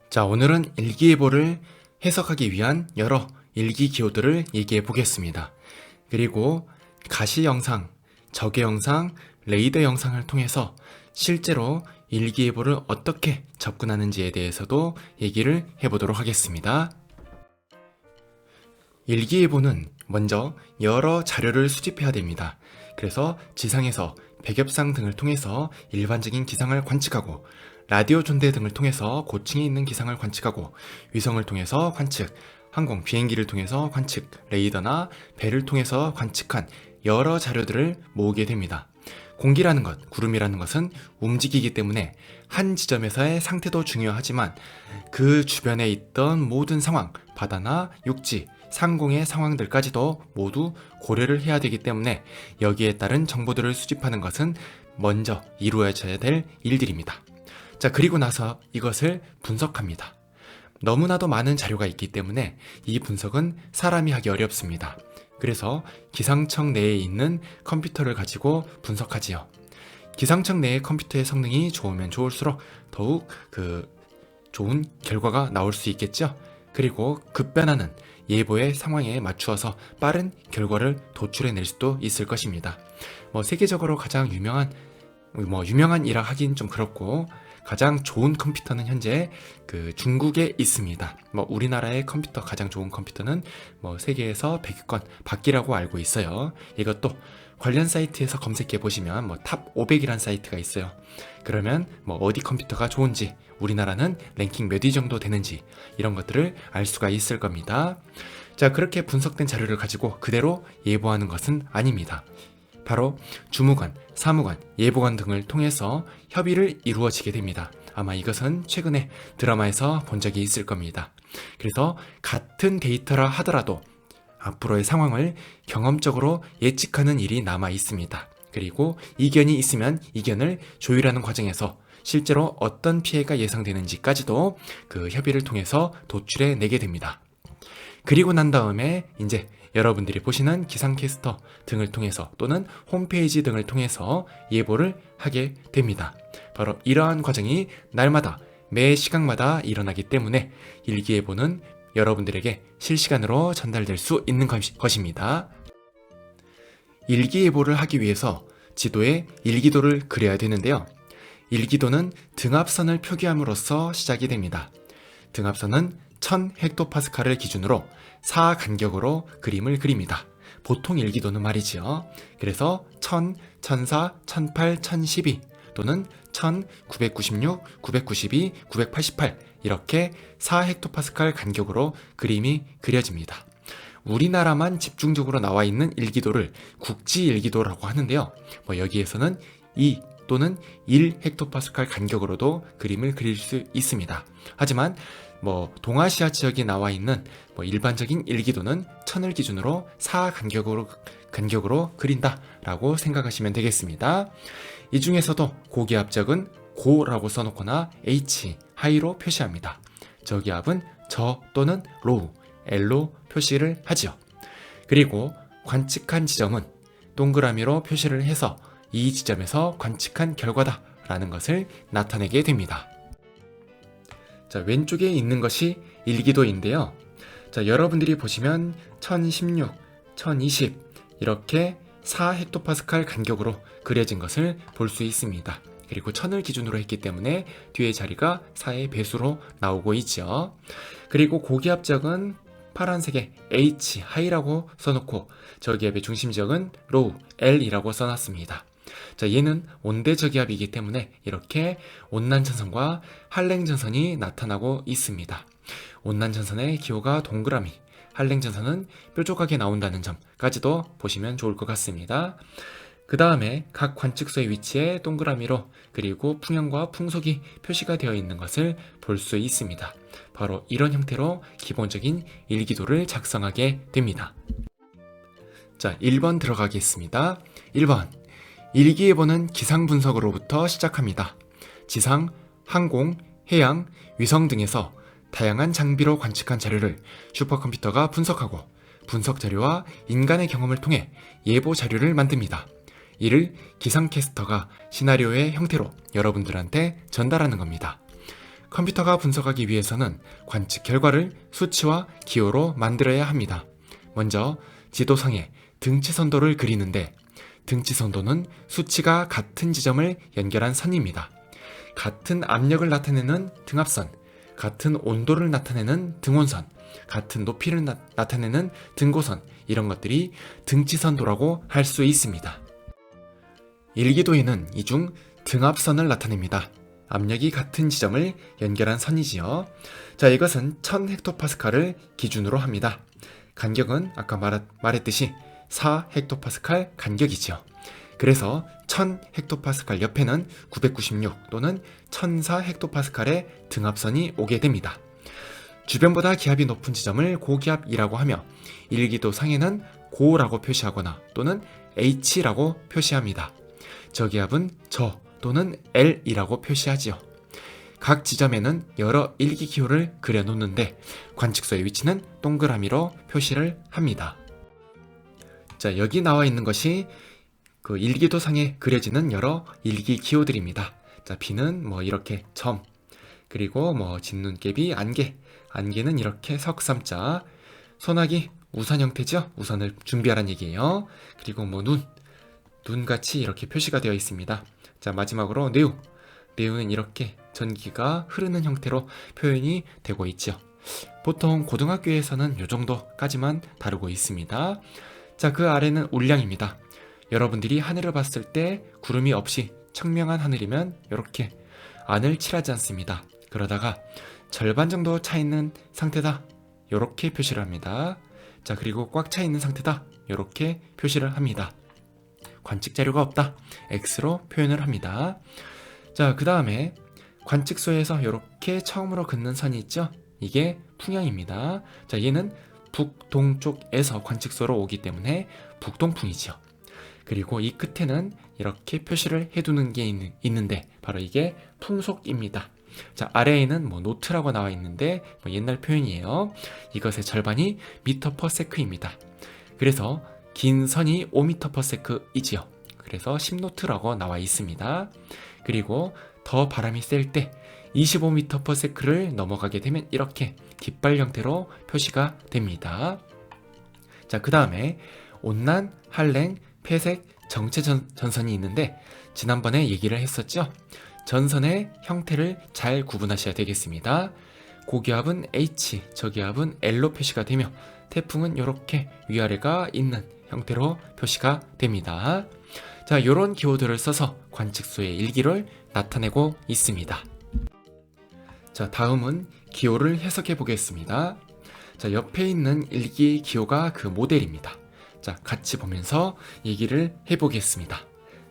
자, 오늘은 일기예보를 해석하기 위한 여러 일기 기호들을 얘기해 보겠습니다. 그리고 가시 영상, 적외 영상, 레이더 영상을 통해서 실제로 일기예보를 어떻게 접근하는지에 대해서도 얘기를 해보도록 하겠습니다. 일기예보는 먼저 여러 자료를 수집해야 됩니다. 그래서 지상에서 백엽상 등을 통해서 일반적인 기상을 관측하고, 라디오 존대 등을 통해서 고층에 있는 기상을 관측하고, 위성을 통해서 관측, 항공 비행기를 통해서 관측, 레이더나 배를 통해서 관측한 여러 자료들을 모으게 됩니다. 공기라는 것, 구름이라는 것은 움직이기 때문에 한 지점에서의 상태도 중요하지만 그 주변에 있던 모든 상황, 바다나 육지, 상공의 상황들까지도 모두 고려를 해야 되기 때문에 여기에 따른 정보들을 수집하는 것은 먼저 이루어져야 될 일들입니다. 자, 그리고 나서 이것을 분석합니다. 너무나도 많은 자료가 있기 때문에 이 분석은 사람이 하기 어렵습니다. 그래서 기상청 내에 있는 컴퓨터를 가지고 분석하지요. 기상청 내의 컴퓨터의 성능이 좋으면 좋을수록 더욱 좋은 결과가 나올 수 있겠죠. 그리고 급변하는 예보의 상황에 맞추어서 빠른 결과를 도출해낼 수도 있을 것입니다. 세계적으로 가장 유명한이라 하긴 좀 그렇고, 가장 좋은 컴퓨터는 현재 중국에 있습니다. 우리나라의 컴퓨터 가장 좋은 컴퓨터는 세계에서 100위권 밖이라고 알고 있어요. 이것도 관련 사이트에서 검색해 보시면 탑 500이란 사이트가 있어요. 그러면 어디 컴퓨터가 좋은지, 우리나라는 랭킹 몇 위 정도 되는지, 이런 것들을 알 수가 있을 겁니다. 자, 그렇게 분석된 자료를 가지고 그대로 예보하는 것은 아닙니다. 바로 주무관, 사무관, 예보관 등을 통해서 협의를 이루어지게 됩니다. 아마 이것은 최근에 드라마에서 본 적이 있을 겁니다. 그래서 같은 데이터라 하더라도 앞으로의 상황을 경험적으로 예측하는 일이 남아 있습니다. 그리고 이견이 있으면 이견을 조율하는 과정에서 실제로 어떤 피해가 예상되는지까지도 그 협의를 통해서 도출해 내게 됩니다. 그리고 난 다음에 이제 여러분들이 보시는 기상캐스터 등을 통해서 또는 홈페이지 등을 통해서 예보를 하게 됩니다. 바로 이러한 과정이 날마다 매 시각마다 일어나기 때문에 일기예보는 여러분들에게 실시간으로 전달될 수 있는 것입니다. 일기예보를 하기 위해서 지도에 일기도를 그려야 되는데요. 일기도는 등압선을 표기함으로써 시작이 됩니다. 등압선은 1000헥토파스칼을 기준으로 4간격으로 그림을 그립니다. 보통 일기도는 말이지요. 그래서 1000, 1004, 1008, 1012 또는 1996, 992, 988 이렇게 4헥토파스칼 간격으로 그림이 그려집니다. 우리나라만 집중적으로 나와 있는 일기도를 국지일기도라고 하는데요. 여기에서는 2 또는 1헥토파스칼 간격으로도 그림을 그릴 수 있습니다. 하지만 동아시아 지역에 나와 있는 일반적인 일기도는 1000을 기준으로 4간격으로 그린다라고 생각하시면 되겠습니다. 이 중에서도 고기압적은 고라고 써놓거나 H, 하이로 표시합니다. 저기압은 저 또는 로우, L로 표시를 하죠. 그리고 관측한 지점은 동그라미로 표시를 해서 이 지점에서 관측한 결과다라는 것을 나타내게 됩니다. 자, 왼쪽에 있는 것이 일기도인데요. 자, 여러분들이 보시면 1016, 1020 이렇게 4헥토파스칼 간격으로 그려진 것을 볼 수 있습니다. 그리고 1000을 기준으로 했기 때문에 뒤에 자리가 4의 배수로 나오고 있죠. 그리고 고기압적은 파란색에 H, 하이라고 써놓고 저기압의 중심지역은 로우, L이라고 써놨습니다. 자, 얘는 온대저기압이기 때문에 이렇게 온난전선과 한랭전선이 나타나고 있습니다. 온난전선의 기호가 동그라미, 한랭전선은 뾰족하게 나온다는 점까지도 보시면 좋을 것 같습니다. 그 다음에 각 관측소의 위치에 동그라미로 그리고 풍향과 풍속이 표시가 되어 있는 것을 볼 수 있습니다. 바로 이런 형태로 기본적인 일기도를 작성하게 됩니다. 자, 1번 들어가겠습니다. 1번, 일기예보는 기상 분석으로부터 시작합니다. 지상, 항공, 해양, 위성 등에서 다양한 장비로 관측한 자료를 슈퍼컴퓨터가 분석하고 분석 자료와 인간의 경험을 통해 예보 자료를 만듭니다. 이를 기상캐스터가 시나리오의 형태로 여러분들한테 전달하는 겁니다. 컴퓨터가 분석하기 위해서는 관측 결과를 수치와 기호로 만들어야 합니다. 먼저 지도상에 등치선도를 그리는데 등치선도는 수치가 같은 지점을 연결한 선입니다. 같은 압력을 나타내는 등압선, 같은 온도를 나타내는 등온선, 같은 높이를 나타내는 등고선, 이런 것들이 등치선도라고 할 수 있습니다. 일기도에는 이중 등압선을 나타냅니다. 압력이 같은 지점을 연결한 선이지요. 자, 이것은 1000헥토파스칼을 기준으로 합니다. 간격은 아까 말했듯이 4헥토파스칼 간격이지요. 그래서 1000헥토파스칼 옆에는 996 또는 1004헥토파스칼의 등압선이 오게 됩니다. 주변보다 기압이 높은 지점을 고기압이라고 하며 일기도 상에는 고라고 표시하거나 또는 H라고 표시합니다. 저기압은 저 또는 L이라고 표시하지요. 각 지점에는 여러 일기기호를 그려놓는데 관측소의 위치는 동그라미로 표시를 합니다. 자, 여기 나와 있는 것이 그 일기도상에 그려지는 여러 일기기호들입니다. 자, B는 뭐 이렇게 점, 그리고 뭐 진눈깨비, 안개는 이렇게 석삼자, 소나기 우산 형태죠. 우산을 준비하라는 얘기예요. 그리고 뭐 눈같이 이렇게 표시가 되어 있습니다. 자, 마지막으로 네우는 이렇게 전기가 흐르는 형태로 표현이 되고 있죠. 보통 고등학교에서는 이 정도까지만 다루고 있습니다. 자, 그 아래는 울량입니다. 여러분들이 하늘을 봤을 때 구름이 없이 청명한 하늘이면 이렇게 안을 칠하지 않습니다. 그러다가 절반 정도 차 있는 상태다, 이렇게 표시를 합니다. 자, 그리고 꽉 차 있는 상태다, 이렇게 표시를 합니다. 관측 자료가 없다, X로 표현을 합니다. 자, 그 다음에 관측소에서 이렇게 처음으로 긋는 선이 있죠? 이게 풍향입니다. 자, 얘는 북동쪽에서 관측소로 오기 때문에 북동풍이죠. 그리고 이 끝에는 이렇게 표시를 해두는 게 있는데 바로 이게 풍속입니다. 자, 아래에는 뭐 노트라고 나와 있는데 뭐 옛날 표현이에요. 이것의 절반이 미터 퍼 세크입니다. 그래서 긴 선이 5m per sec이지요. 그래서 10노트라고 나와 있습니다. 그리고 더 바람이 셀 때 25m per sec를 넘어가게 되면 이렇게 깃발 형태로 표시가 됩니다. 자, 그 다음에 온난, 한랭, 폐색, 정체 전선이 있는데 지난번에 얘기를 했었죠. 전선의 형태를 잘 구분하셔야 되겠습니다. 고기압은 H, 저기압은 L로 표시가 되며 태풍은 이렇게 위아래가 있는 형태로 표시가 됩니다. 자, 이런 기호들을 써서 관측소의 일기를 나타내고 있습니다. 자, 다음은 기호를 해석해 보겠습니다. 자, 옆에 있는 일기 기호가 그 모델입니다. 자, 같이 보면서 얘기를 해보겠습니다.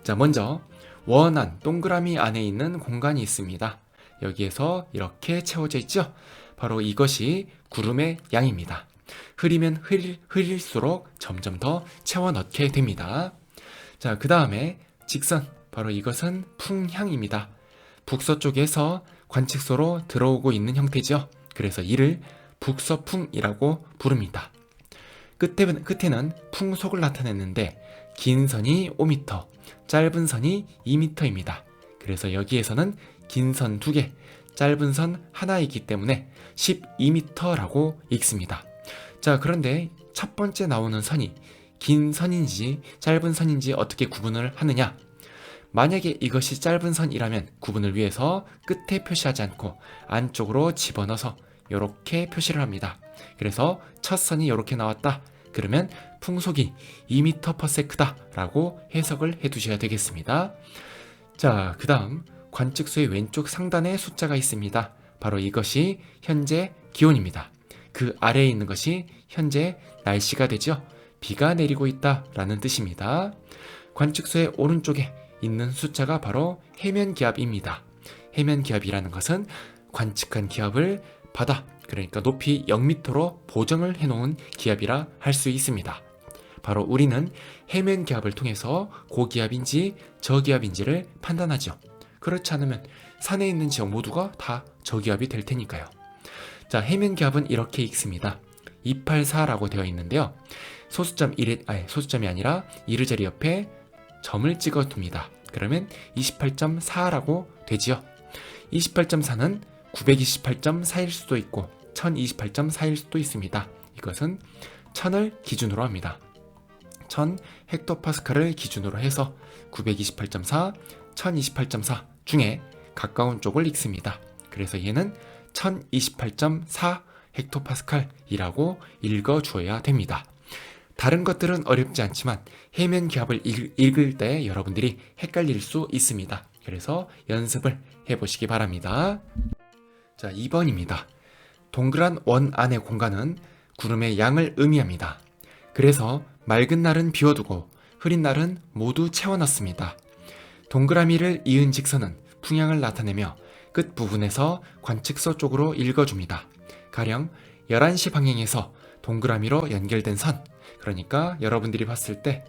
자, 먼저 원한 동그라미 안에 있는 공간이 있습니다. 여기에서 이렇게 채워져 있죠? 바로 이것이 구름의 양입니다. 흐리면 흐릴수록 점점 더 채워 넣게 됩니다. 자, 그 다음에 직선, 바로 이것은 풍향입니다. 북서쪽에서 관측소로 들어오고 있는 형태죠. 그래서 이를 북서풍이라고 부릅니다. 끝에는 풍속을 나타내는데 긴 선이 5m, 짧은 선이 2m입니다. 그래서 여기에서는 긴 선 2개, 짧은 선 하나이기 때문에 12m라고 읽습니다. 자, 그런데 첫 번째 나오는 선이 긴 선인지 짧은 선인지 어떻게 구분을 하느냐? 만약에 이것이 짧은 선이라면 구분을 위해서 끝에 표시하지 않고 안쪽으로 집어넣어서 이렇게 표시를 합니다. 그래서 첫 선이 이렇게 나왔다. 그러면 풍속이 2m per sec다 라고 해석을 해두셔야 되겠습니다. 자, 그 다음 관측소의 왼쪽 상단에 숫자가 있습니다. 바로 이것이 현재 기온입니다. 그 아래에 있는 것이 현재 날씨가 되죠. 비가 내리고 있다 라는 뜻입니다. 관측소의 오른쪽에 있는 숫자가 바로 해면기압입니다. 해면기압이라는 것은 관측한 기압을 바다, 그러니까 높이 0m로 보정을 해놓은 기압이라 할 수 있습니다. 바로 우리는 해면기압을 통해서 고기압인지 저기압인지를 판단하죠. 그렇지 않으면 산에 있는 지역 모두가 다 저기압이 될 테니까요. 자, 해면기압은 이렇게 읽습니다. 284라고 되어 있는데요. 소수점이 아니라 이르자리 옆에 점을 찍어 둡니다. 그러면 28.4라고 되지요. 28.4는 928.4일 수도 있고 1028.4일 수도 있습니다. 이것은 1000을 기준으로 합니다. 1000 헥토파스칼을 기준으로 해서 928.4, 1028.4 중에 가까운 쪽을 읽습니다. 그래서 얘는 1028.4 헥토파스칼이라고 읽어주어야 됩니다. 다른 것들은 어렵지 않지만 해면 기압을 읽을 때 여러분들이 헷갈릴 수 있습니다. 그래서 연습을 해보시기 바랍니다. 자, 2번입니다. 동그란 원 안의 공간은 구름의 양을 의미합니다. 그래서 맑은 날은 비워두고 흐린 날은 모두 채워넣습니다. 동그라미를 이은 직선은 풍향을 나타내며 끝부분에서 관측소 쪽으로 읽어줍니다. 가령 11시 방향에서 동그라미로 연결된 선, 그러니까 여러분들이 봤을 때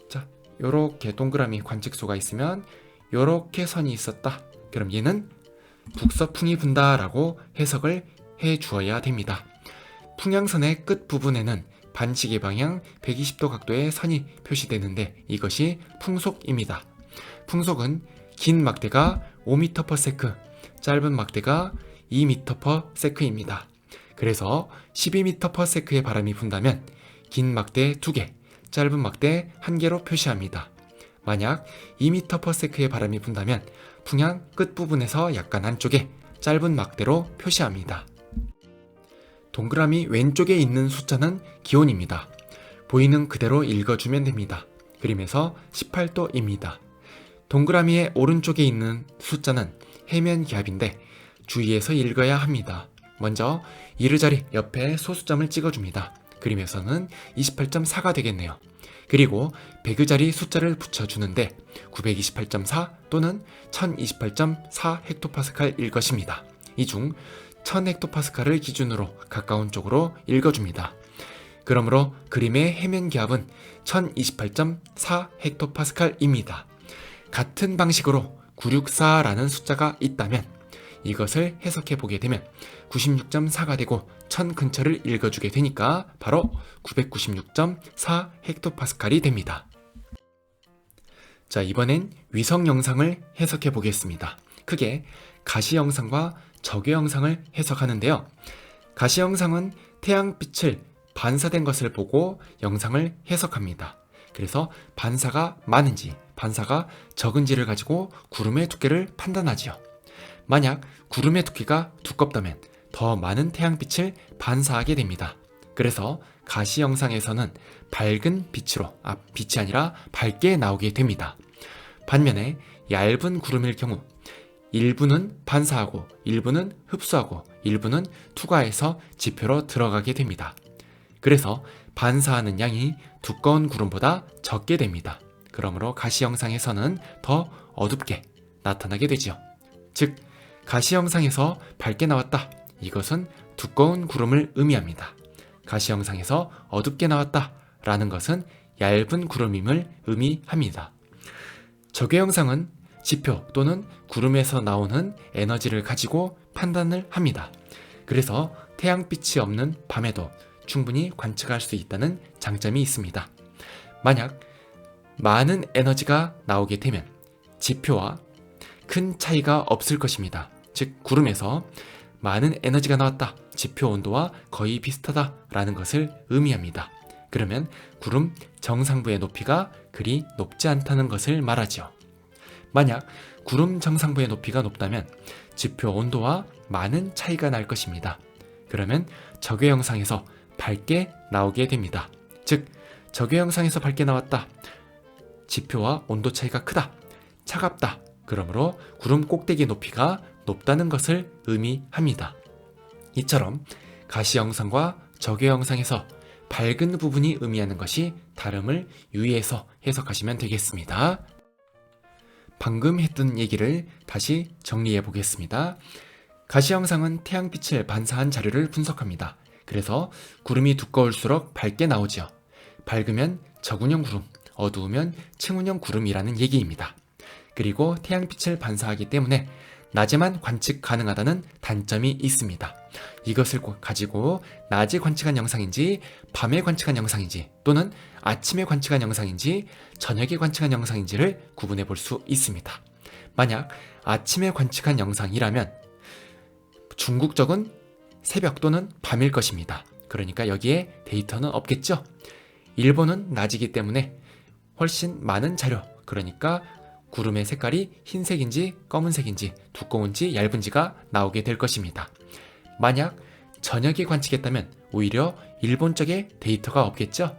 자, 요렇게 동그라미 관측소가 있으면 요렇게 선이 있었다. 그럼 얘는 북서풍이 분다 라고 해석을 해 주어야 됩니다. 풍향선의 끝부분에는 반시계 방향 120도 각도의 선이 표시되는데 이것이 풍속입니다. 풍속은 긴 막대가 5m/s, 짧은 막대가 2m/s입니다. 그래서 12m/s의 바람이 분다면 긴 막대 2개, 짧은 막대 1개로 표시합니다. 만약 2m/s의 바람이 분다면 풍향 끝부분에서 약간 안쪽에 짧은 막대로 표시합니다. 동그라미 왼쪽에 있는 숫자는 기온입니다. 보이는 그대로 읽어주면 됩니다. 그림에서 18도입니다. 동그라미의 오른쪽에 있는 숫자는 해면 기압인데 주의해서 읽어야 합니다. 먼저 이르자리 옆에 소수점을 찍어줍니다. 그림에서는 28.4가 되겠네요. 그리고 배그자리 숫자를 붙여주는데 928.4 또는 1028.4 헥토파스칼일 것입니다. 이 중 1000 헥토파스칼을 기준으로 가까운 쪽으로 읽어줍니다. 그러므로 그림의 해면 기압은 1028.4 헥토파스칼입니다. 같은 방식으로 964라는 숫자가 있다면 이것을 해석해 보게 되면 96.4가 되고 1000 근처를 읽어주게 되니까 바로 996.4 헥토파스칼이 됩니다. 자, 이번엔 위성 영상을 해석해 보겠습니다. 크게 가시 영상과 적외 영상을 해석하는데요. 가시 영상은 태양빛을 반사된 것을 보고 영상을 해석합니다. 그래서 반사가 많은지 반사가 적은지를 가지고 구름의 두께를 판단하지요. 만약 구름의 두께가 두껍다면 더 많은 태양빛을 반사하게 됩니다. 그래서 가시 영상에서는 밝은 빛으로, 빛이 아니라 밝게 나오게 됩니다. 반면에 얇은 구름일 경우 일부는 반사하고 일부는 흡수하고 일부는 투과해서 지표로 들어가게 됩니다. 그래서 반사하는 양이 두꺼운 구름보다 적게 됩니다. 그러므로 가시 영상에서는 더 어둡게 나타나게 되죠. 즉, 가시 영상에서 밝게 나왔다. 이것은 두꺼운 구름을 의미합니다. 가시 영상에서 어둡게 나왔다. 라는 것은 얇은 구름임을 의미합니다. 적외 영상은 지표 또는 구름에서 나오는 에너지를 가지고 판단을 합니다. 그래서 태양빛이 없는 밤에도 충분히 관측할 수 있다는 장점이 있습니다. 만약 많은 에너지가 나오게 되면 지표와 큰 차이가 없을 것입니다. 즉, 구름에서 많은 에너지가 나왔다, 지표 온도와 거의 비슷하다 라는 것을 의미합니다. 그러면 구름 정상부의 높이가 그리 높지 않다는 것을 말하죠. 만약 구름 정상부의 높이가 높다면 지표 온도와 많은 차이가 날 것입니다. 그러면 적외 영상에서 밝게 나오게 됩니다. 즉, 적외 영상에서 밝게 나왔다, 지표와 온도 차이가 크다, 차갑다, 그러므로 구름 꼭대기 높이가 높다는 것을 의미합니다. 이처럼 가시 영상과 적외 영상에서 밝은 부분이 의미하는 것이 다름을 유의해서 해석하시면 되겠습니다. 방금 했던 얘기를 다시 정리해 보겠습니다. 가시 영상은 태양빛을 반사한 자료를 분석합니다. 그래서 구름이 두꺼울수록 밝게 나오죠. 밝으면 저군형 구름, 어두우면 층운형 구름이라는 얘기입니다. 그리고 태양빛을 반사하기 때문에 낮에만 관측 가능하다는 단점이 있습니다. 이것을 가지고 낮에 관측한 영상인지 밤에 관측한 영상인지 또는 아침에 관측한 영상인지 저녁에 관측한 영상인지를 구분해 볼 수 있습니다. 만약 아침에 관측한 영상이라면 중국적은 새벽 또는 밤일 것입니다. 그러니까 여기에 데이터는 없겠죠. 일본은 낮이기 때문에 훨씬 많은 자료, 그러니까 구름의 색깔이 흰색인지 검은색인지 두꺼운지 얇은지가 나오게 될 것입니다. 만약 저녁에 관측했다면 오히려 일본 쪽에 데이터가 없겠죠.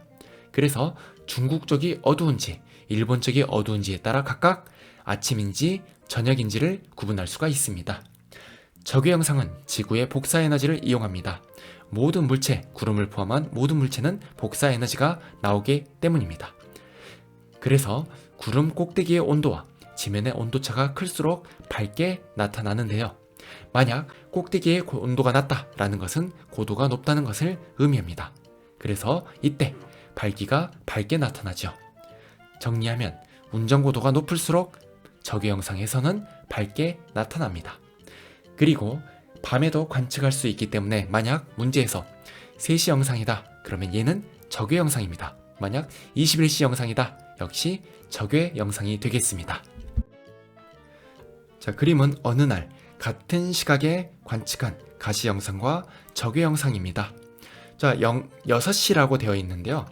그래서 중국 쪽이 어두운지 일본 쪽이 어두운지에 따라 각각 아침인지 저녁인지를 구분할 수가 있습니다. 적외 영상은 지구의 복사 에너지를 이용합니다. 모든 물체, 구름을 포함한 모든 물체는 복사 에너지가 나오기 때문입니다. 그래서 구름 꼭대기의 온도와 지면의 온도차가 클수록 밝게 나타나는데요. 만약 꼭대기의 온도가 낮다라는 것은 고도가 높다는 것을 의미합니다. 그래서 이때 밝기가 밝게 나타나죠. 정리하면 운전고도가 높을수록 적외 영상에서는 밝게 나타납니다. 그리고 밤에도 관측할 수 있기 때문에 만약 문제에서 3시 영상이다 그러면 얘는 적외 영상입니다. 만약 21시 영상이다 역시 적외 영상이 되겠습니다. 자, 그림은 어느 날 같은 시각에 관측한 가시 영상과 적외 영상입니다. 자, 6시라고 되어 있는데요.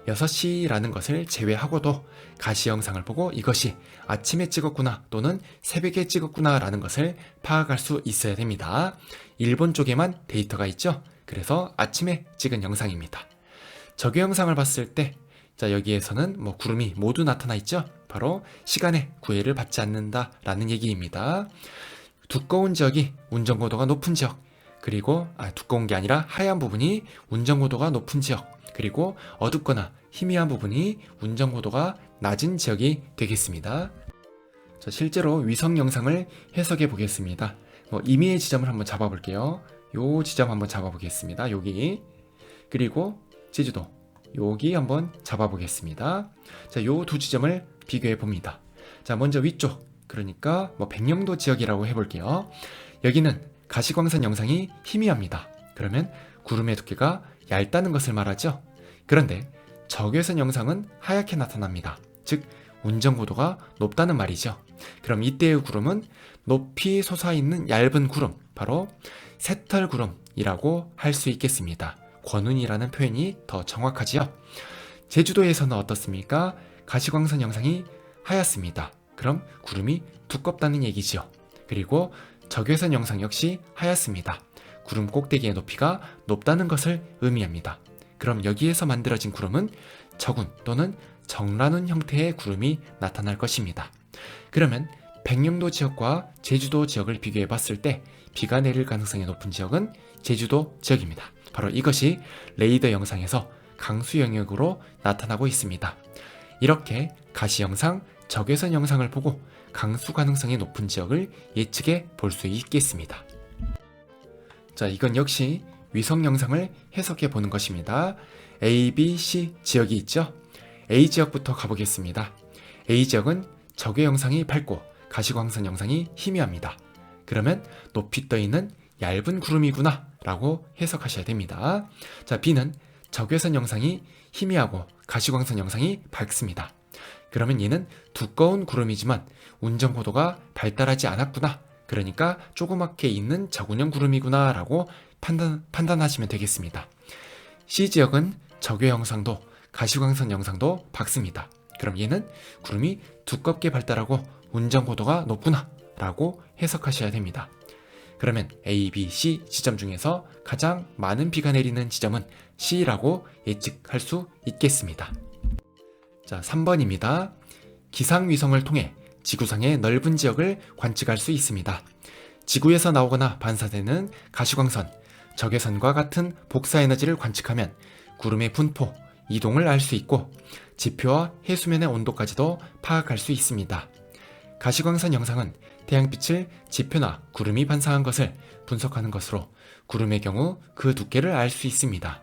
6시라는 것을 제외하고도 가시 영상을 보고 이것이 아침에 찍었구나 또는 새벽에 찍었구나 라는 것을 파악할 수 있어야 됩니다. 일본 쪽에만 데이터가 있죠. 그래서 아침에 찍은 영상입니다. 적외 영상을 봤을 때 자, 여기에서는 구름이 모두 나타나 있죠. 바로 시간의 구애를 받지 않는다 라는 얘기입니다. 두꺼운 지역이 운전고도가 높은 지역, 그리고 두꺼운 게 아니라 하얀 부분이 운전고도가 높은 지역, 그리고 어둡거나 희미한 부분이 운전고도가 낮은 지역이 되겠습니다. 자, 실제로 위성 영상을 해석해 보겠습니다. 임의의 지점을 한번 잡아볼게요. 요 지점 한번 잡아보겠습니다. 여기. 그리고 제주도. 여기 한번 잡아보겠습니다. 자, 요 두 지점을 비교해 봅니다. 자, 먼저 위쪽. 그러니까 백령도 지역이라고 해볼게요. 여기는 가시광선 영상이 희미합니다. 그러면 구름의 두께가 얇다는 것을 말하죠. 그런데 적외선 영상은 하얗게 나타납니다. 즉 운전고도가 높다는 말이죠. 그럼 이때의 구름은 높이 솟아있는 얇은 구름, 바로 새털구름이라고 할 수 있겠습니다. 권운이라는 표현이 더 정확하지요. 제주도에서는 어떻습니까? 가시광선 영상이 하얗습니다. 그럼 구름이 두껍다는 얘기지요. 그리고 적외선 영상 역시 하얗습니다. 구름 꼭대기의 높이가 높다는 것을 의미합니다. 그럼 여기에서 만들어진 구름은 적운 또는 정란운 형태의 구름이 나타날 것입니다. 그러면 백령도 지역과 제주도 지역을 비교해 봤을 때 비가 내릴 가능성이 높은 지역은 제주도 지역입니다. 바로 이것이 레이더 영상에서 강수 영역으로 나타나고 있습니다. 이렇게 가시 영상, 적외선 영상을 보고 강수 가능성이 높은 지역을 예측해 볼 수 있겠습니다. 자, 이건 역시 위성 영상을 해석해 보는 것입니다. A, B, C 지역이 있죠? A 지역부터 가보겠습니다. A 지역은 적외 영상이 밝고 가시광선 영상이 희미합니다. 그러면 높이 떠있는 얇은 구름이구나 라고 해석하셔야 됩니다. 자, B는 적외선 영상이 희미하고 가시광선 영상이 밝습니다. 그러면 얘는 두꺼운 구름이지만 운전고도가 발달하지 않았구나, 그러니까 조그맣게 있는 저군형 구름이구나 라고 판단하시면 되겠습니다. C지역은 적외 영상도 가시광선 영상도 밝습니다. 그럼 얘는 구름이 두껍게 발달하고 운전고도가 높구나 라고 해석하셔야 됩니다. 그러면 A, B, C 지점 중에서 가장 많은 비가 내리는 지점은 C라고 예측할 수 있겠습니다. 자, 3번입니다. 기상위성을 통해 지구상의 넓은 지역을 관측할 수 있습니다. 지구에서 나오거나 반사되는 가시광선, 적외선과 같은 복사에너지를 관측하면 구름의 분포, 이동을 알 수 있고 지표와 해수면의 온도까지도 파악할 수 있습니다. 가시광선 영상은 태양빛을 지표나 구름이 반사한 것을 분석하는 것으로 구름의 경우 그 두께를 알 수 있습니다.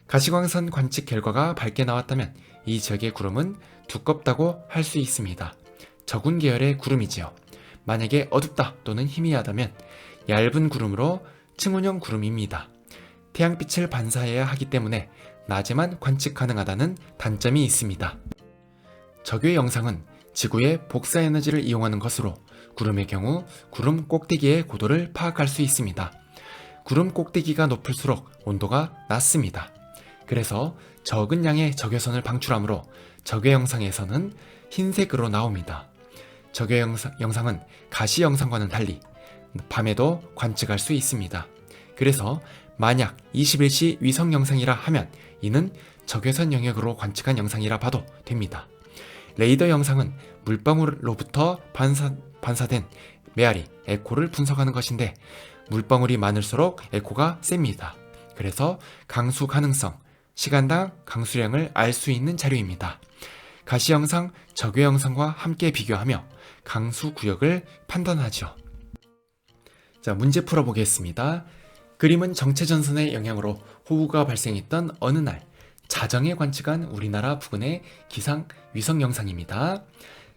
가시광선 관측 결과가 밝게 나왔다면 이 지역의 구름은 두껍다고 할 수 있습니다. 적운 계열의 구름이지요. 만약에 어둡다 또는 희미하다면 얇은 구름으로 층운형 구름입니다. 태양빛을 반사해야 하기 때문에 낮에만 관측 가능하다는 단점이 있습니다. 적외 영상은 지구의 복사 에너지를 이용하는 것으로 구름의 경우 구름 꼭대기의 고도를 파악할 수 있습니다. 구름 꼭대기가 높을수록 온도가 낮습니다. 그래서 적은 양의 적외선을 방출하므로 적외 영상에서는 흰색으로 나옵니다. 적외 영상은 가시 영상과는 달리 밤에도 관측할 수 있습니다. 그래서 만약 21시 위성 영상이라 하면 이는 적외선 영역으로 관측한 영상이라 봐도 됩니다. 레이더 영상은 물방울로부터 반사된 메아리, 에코를 분석하는 것인데 물방울이 많을수록 에코가 셉니다. 그래서 강수 가능성, 시간당 강수량을 알 수 있는 자료입니다. 가시 영상, 적외 영상과 함께 비교하며 강수 구역을 판단하죠. 자, 문제 풀어보겠습니다. 그림은 정체전선의 영향으로 호우가 발생했던 어느 날 자정에 관측한 우리나라 부근의 기상 위성 영상입니다.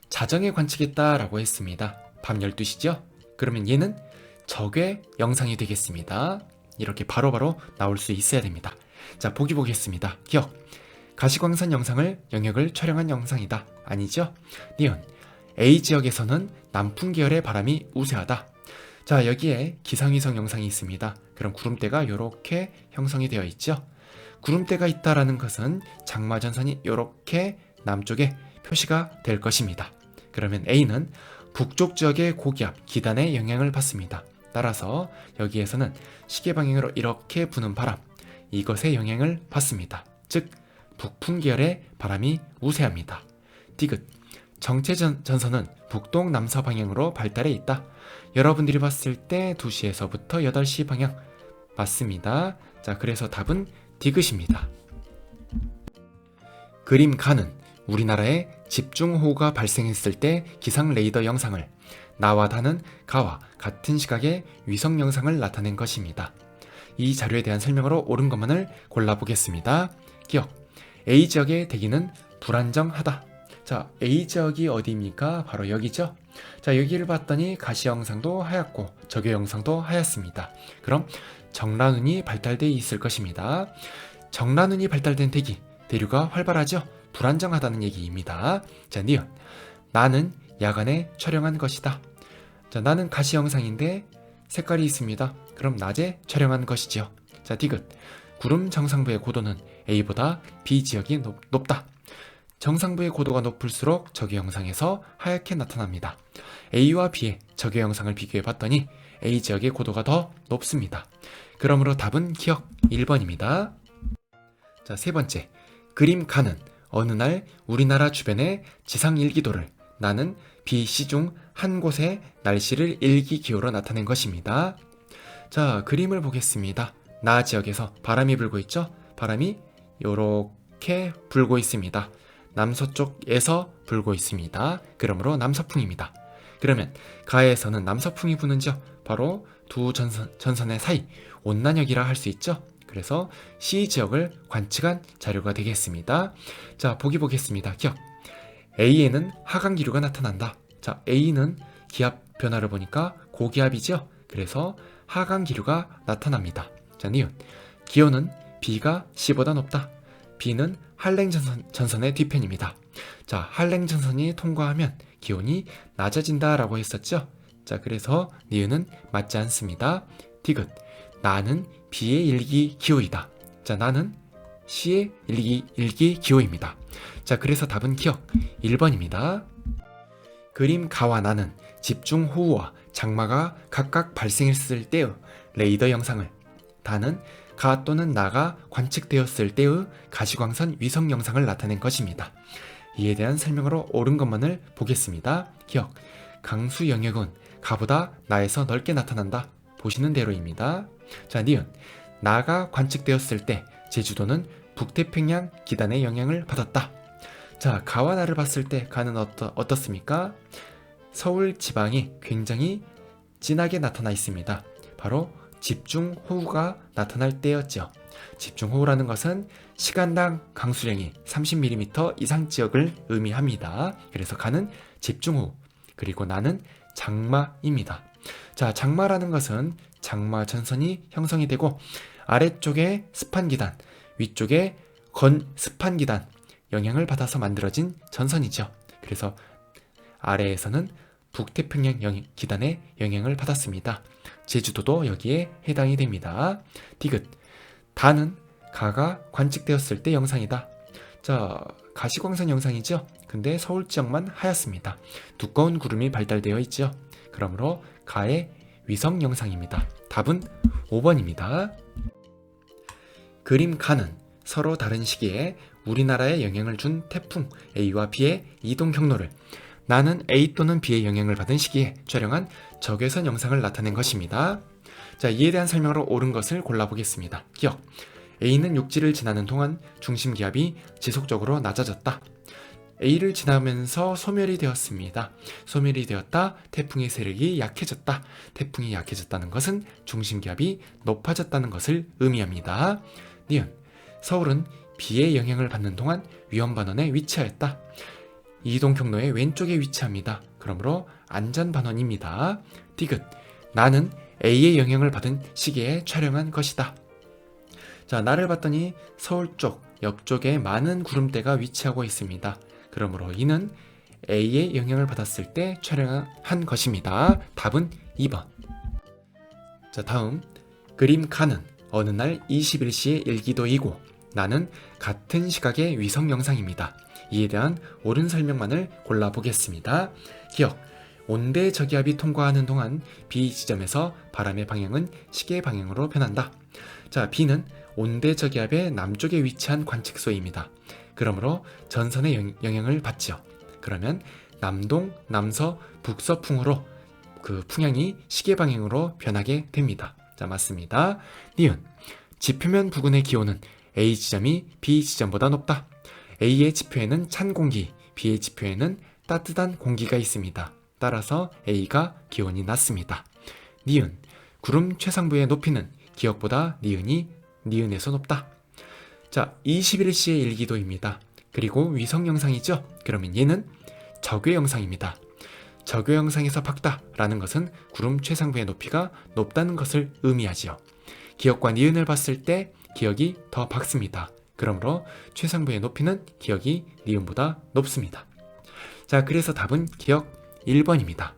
자정에 관측했다라고 했습니다. 밤 12시죠? 그러면 얘는 적외 영상이 되겠습니다. 이렇게 바로바로 나올 수 있어야 됩니다. 자, 보기 보겠습니다. 기억. 가시광선 영역을 촬영한 영상이다. 아니죠? 니은. A 지역에서는 남풍 계열의 바람이 우세하다. 자, 여기에 기상위성 영상이 있습니다. 그럼 구름대가 이렇게 형성이 되어 있죠. 구름대가 있다라는 것은 장마전선이 이렇게 남쪽에 표시가 될 것입니다. 그러면 A는 북쪽 지역의 고기압, 기단의 영향을 받습니다. 따라서 여기에서는 시계 방향으로 이렇게 부는 바람, 이것의 영향을 받습니다. 즉 북풍 계열의 바람이 우세합니다. 디귿. 정체전선은 북동 남서 방향으로 발달해 있다. 여러분들이 봤을 때 2시에서부터 8시 방향 맞습니다. 자, 그래서 답은 디귿입니다. 그림 가는 우리나라에 집중호우가 발생했을 때 기상 레이더 영상을, 나와 다는 가와 같은 시각의 위성 영상을 나타낸 것입니다. 이 자료에 대한 설명으로 옳은 것만을 골라보겠습니다. 기억. A 지역의 대기는 불안정하다. 자, A 지역이 어디입니까? 바로 여기죠. 자, 여기를 봤더니 가시 영상도 하얗고 적외 영상도 하얗습니다. 그럼 정라눈이 발달되어 있을 것입니다. 정라눈이 발달된 대류가 활발하죠. 불안정하다는 얘기입니다. 자, 니은. 나는 야간에 촬영한 것이다. 자, 나는 가시 영상인데 색깔이 있습니다. 그럼 낮에 촬영한 것이죠. 자, 디귿. 구름 정상부의 고도는 A보다 B 지역이 높다. 정상부의 고도가 높을수록 적외 영상에서 하얗게 나타납니다. A와 B의 적외 영상을 비교해 봤더니 A 지역의 고도가 더 높습니다. 그러므로 답은 기억 1번입니다. 자, 세 번째. 그림 가는 어느 날 우리나라 주변의 지상 일기도를 나는 B, C 중 한 곳의 날씨를 일기기호로 나타낸 것입니다. 자, 그림을 보겠습니다. 나 지역에서 바람이 불고 있죠? 바람이 이렇게 불고 있습니다. 남서쪽에서 불고 있습니다. 그러므로 남서풍입니다. 그러면 가에서는 남서풍이 부는죠. 바로 두 전선의 사이 온난역이라 할 수 있죠. 그래서 C 지역을 관측한 자료가 되겠습니다. 자, 보기 보겠습니다. 기억. A에는 하강 기류가 나타난다. 자, A는 기압 변화를 보니까 고기압이죠. 그래서 하강 기류가 나타납니다. 자, 니은. 기온은 B가 C보다 높다. B는 한랭 전선의 뒤편입니다. 자, 한랭 전선이 통과하면 기온이 낮아진다 라고 했었죠. 자, 그래서 니은은 맞지 않습니다. 디귿. 나는 B의 일기 기호이다. 자, 나는 C의 일기 기호입니다. 자, 그래서 답은 기억 1번입니다. 그림 가와 나는 집중호우와 장마가 각각 발생했을 때의 레이더 영상을, 다는 가 또는 나가 관측되었을 때의 가시광선 위성 영상을 나타낸 것입니다. 이에 대한 설명으로 옳은 것만을 보겠습니다. 기억. 강수 영역은 가보다 나에서 넓게 나타난다. 보시는 대로입니다. 자, 니은. 나가 관측되었을 때 제주도는 북태평양 기단의 영향을 받았다. 자, 가와 나를 봤을 때 가는 어떻습니까? 서울 지방이 굉장히 진하게 나타나 있습니다. 바로 집중호우가 나타날 때였죠. 집중호우라는 것은 시간당 강수량이 30mm 이상 지역을 의미합니다. 그래서 가는 집중호우, 그리고 나는 장마입니다. 자, 장마라는 것은 장마 전선이 형성이 되고 아래쪽에 습한 기단, 위쪽에 습한 기단 영향을 받아서 만들어진 전선이죠. 그래서 아래에서는 북태평양 기단의 영향을 받았습니다. 제주도도 여기에 해당이 됩니다. 디귿. 다는 가가 관측되었을 때 영상이다. 자, 가시광선 영상이죠? 근데 서울 지역만 하얗습니다. 두꺼운 구름이 발달되어 있죠? 그러므로 가의 위성 영상입니다. 답은 5번입니다. 그림 가는 서로 다른 시기에 우리나라에 영향을 준 태풍 A와 B의 이동 경로를 나는 A 또는 B의 영향을 받은 시기에 촬영한 적외선 영상을 나타낸 것입니다. 자, 이에 대한 설명으로 옳은 것을 골라보겠습니다. 기억. A는 육지를 지나는 동안 중심기압이 지속적으로 낮아졌다. A를 지나면서 소멸이 되었습니다. 소멸이 되었다. 태풍의 세력이 약해졌다. 태풍이 약해졌다는 것은 중심기압이 높아졌다는 것을 의미합니다. 니은. 서울은 비의 영향을 받는 동안 위험반원에 위치하였다. 이동 경로의 왼쪽에 위치합니다. 그러므로 안전반원입니다. 디귿. 나는 A의 영향을 받은 시기에 촬영한 것이다. 자, 나를 봤더니 서울 쪽 옆쪽에 많은 구름대가 위치하고 있습니다. 그러므로 이는 A의 영향을 받았을 때 촬영한 것입니다. 답은 2번. 자, 다음. 그림 가는 어느 날 21시에 일기도이고 나는 같은 시각의 위성 영상입니다. 이에 대한 옳은 설명만을 골라보겠습니다. 기억. 온대 저기압이 통과하는 동안 B 지점에서 바람의 방향은 시계 방향으로 변한다. 자, B는 온대 저기압의 남쪽에 위치한 관측소입니다. 그러므로 전선의 영향을 받지요. 그러면 남동, 남서, 북서풍으로 그 풍향이 시계 방향으로 변하게 됩니다. 자, 맞습니다. 니은. 지표면 부근의 기온은 A 지점이 B 지점보다 높다. A의 지표에는 찬 공기, B의 지표에는 따뜻한 공기가 있습니다. 따라서 A가 기온이 낮습니다. 니은. 구름 최상부의 높이는 기억보다 니은에서 높다. 자, 21시의 일기도입니다. 그리고 위성 영상이죠? 그러면 얘는 적외 영상입니다. 적외 영상에서 밝다라는 것은 구름 최상부의 높이가 높다는 것을 의미하지요. 기억과 니은을 봤을 때 기억이 더 밝습니다. 그러므로 최상부의 높이는 기억이 니은보다 높습니다. 자, 그래서 답은 기억 1번입니다.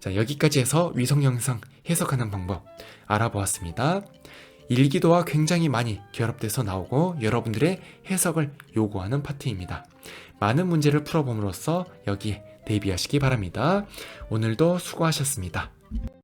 자, 여기까지 해서 위성 영상 해석하는 방법 알아보았습니다. 일기도와 굉장히 많이 결합돼서 나오고 여러분들의 해석을 요구하는 파트입니다. 많은 문제를 풀어봄으로써 여기에 대비하시기 바랍니다. 오늘도 수고하셨습니다.